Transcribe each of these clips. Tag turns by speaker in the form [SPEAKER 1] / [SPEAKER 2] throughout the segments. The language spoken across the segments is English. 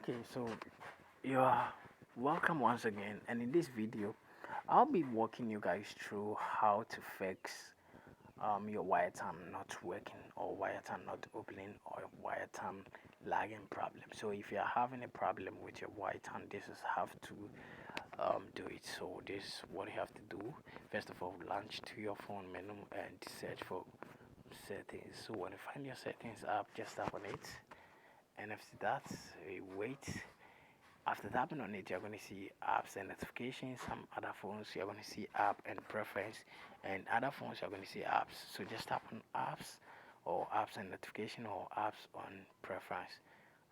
[SPEAKER 1] Okay, so you are welcome once again, and in this video, I'll be walking you guys through how to fix your WireTime not working or WireTime not opening or WireTime lagging problem. So if you are having a problem with your WireTime, this is how to do it. So this is what you have to do. First of all, launch to your phone menu and search for settings. So when you find your settings app, just tap on it, and after that, wait. After tapping on it, you're going to see apps and notifications. Some other phones, you're going to see app and preference, and other phones, you're going to see apps. So just tap on apps or apps and notification or apps on preference.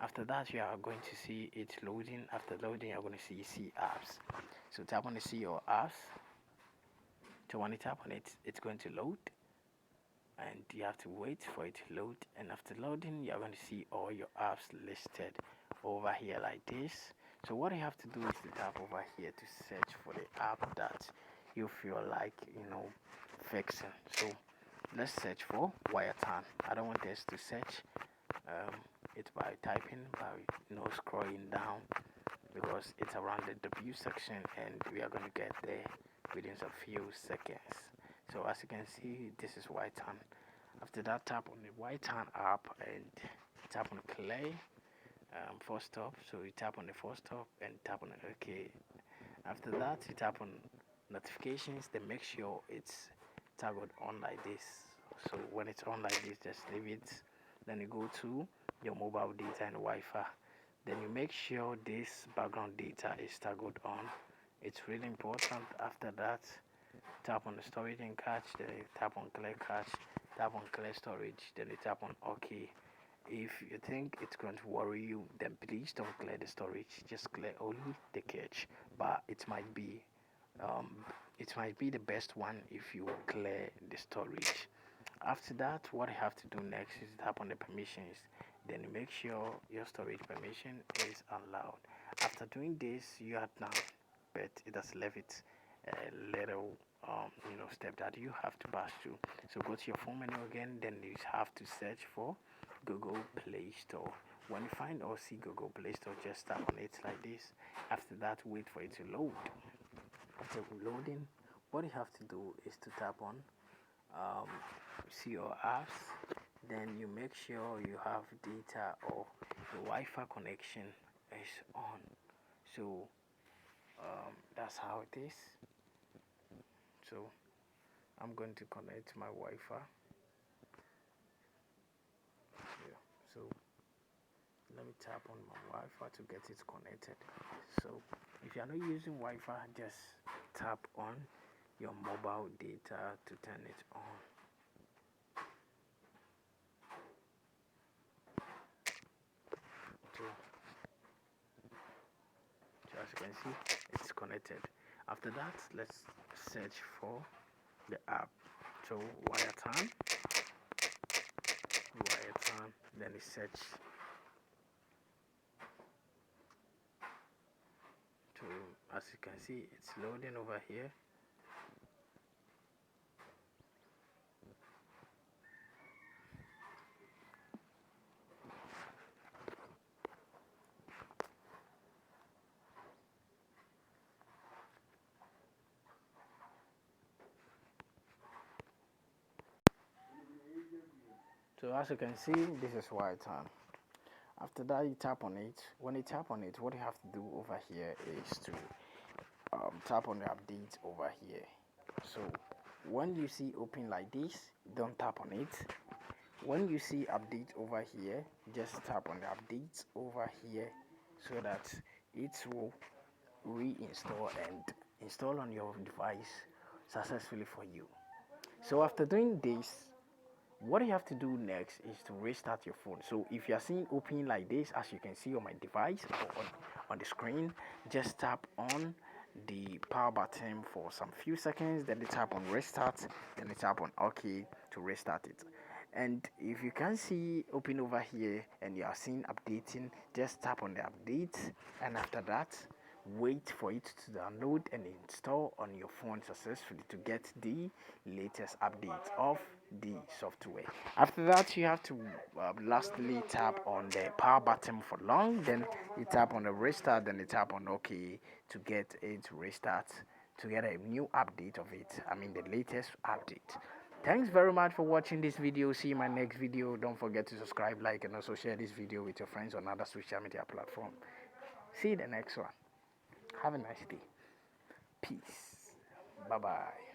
[SPEAKER 1] After that, you are going to see it loading. After loading, you're going to see apps. So tap on the see your apps. So when you tap on it, it's going to load, and you have to wait for it to load. And after loading, you're going to see all your apps listed over here like this. So what you have to do is to tap over here to search for the app that you feel like fixing. So let's search for WireTime. I don't want this to search it by typing, by scrolling down, because it's around the W section and we are going to get there within a few seconds. So as you can see, this is WireTime. After that, tap on the WireTime app and tap on play. First stop, so you tap on the first stop and tap on OK. After that, you tap on notifications, then make sure it's toggled on like this. So when it's on like this, just leave it. Then you go to your mobile data and Wi-Fi. Then you make sure this background data is toggled on. It's really important. After that, tap on the storage and cache, then you tap on clear cache, tap on clear storage, then you tap on OK. If you think it's going to worry you, then please don't clear the storage. Just clear only the cache. But um, it might be the best one if you clear the storage. After that, what you have to do next is tap on the permissions. Then you make sure your storage permission is allowed. After doing this, you are done, but it has left it a little step that you have to pass through. So go to your phone menu again, then you have to search for Google Play Store. When you find or see Google Play Store, just tap on it like this. After that, wait for it to load. After loading, what you have to do is to tap on see your apps. Then you make sure you have data or the Wi-Fi connection is on. So that's how it is. So I'm going to connect my Wi-Fi. Yeah. So let me tap on my Wi-Fi to get it connected. So if you are not using Wi-Fi, just tap on your mobile data to turn it on. So as you can see, it's connected. After that, let's search for the app. So WireTime, then you search to, as you can see, it's loading over here. So as you can see, this is WireTime. After that, you tap on it. When you tap on it, what you have to do over here is to tap on the update over here. So when you see open like this, don't tap on it. When you see update over here, just tap on the update over here so that it will reinstall and install on your device successfully for you. So after doing this, what you have to do next is to restart your phone. So if you are seeing open like this, as you can see on my device or on the screen, just tap on the power button for some few seconds, then you tap on restart, then you tap on OK to restart it. And if you can see open over here and you are seeing updating, just tap on the update, and after that, wait for it to download and install on your phone successfully to get the latest updates of the software. After that, you have to lastly tap on the power button for long, then you tap on the restart, then you tap on OK to get it to restart to get a new update of it. I mean the latest update. Thanks very much for watching this video. See you in my next video. Don't forget to subscribe, like, and also share this video with your friends on other social media platforms. See you in the next one. Have a nice day. Peace. Bye bye.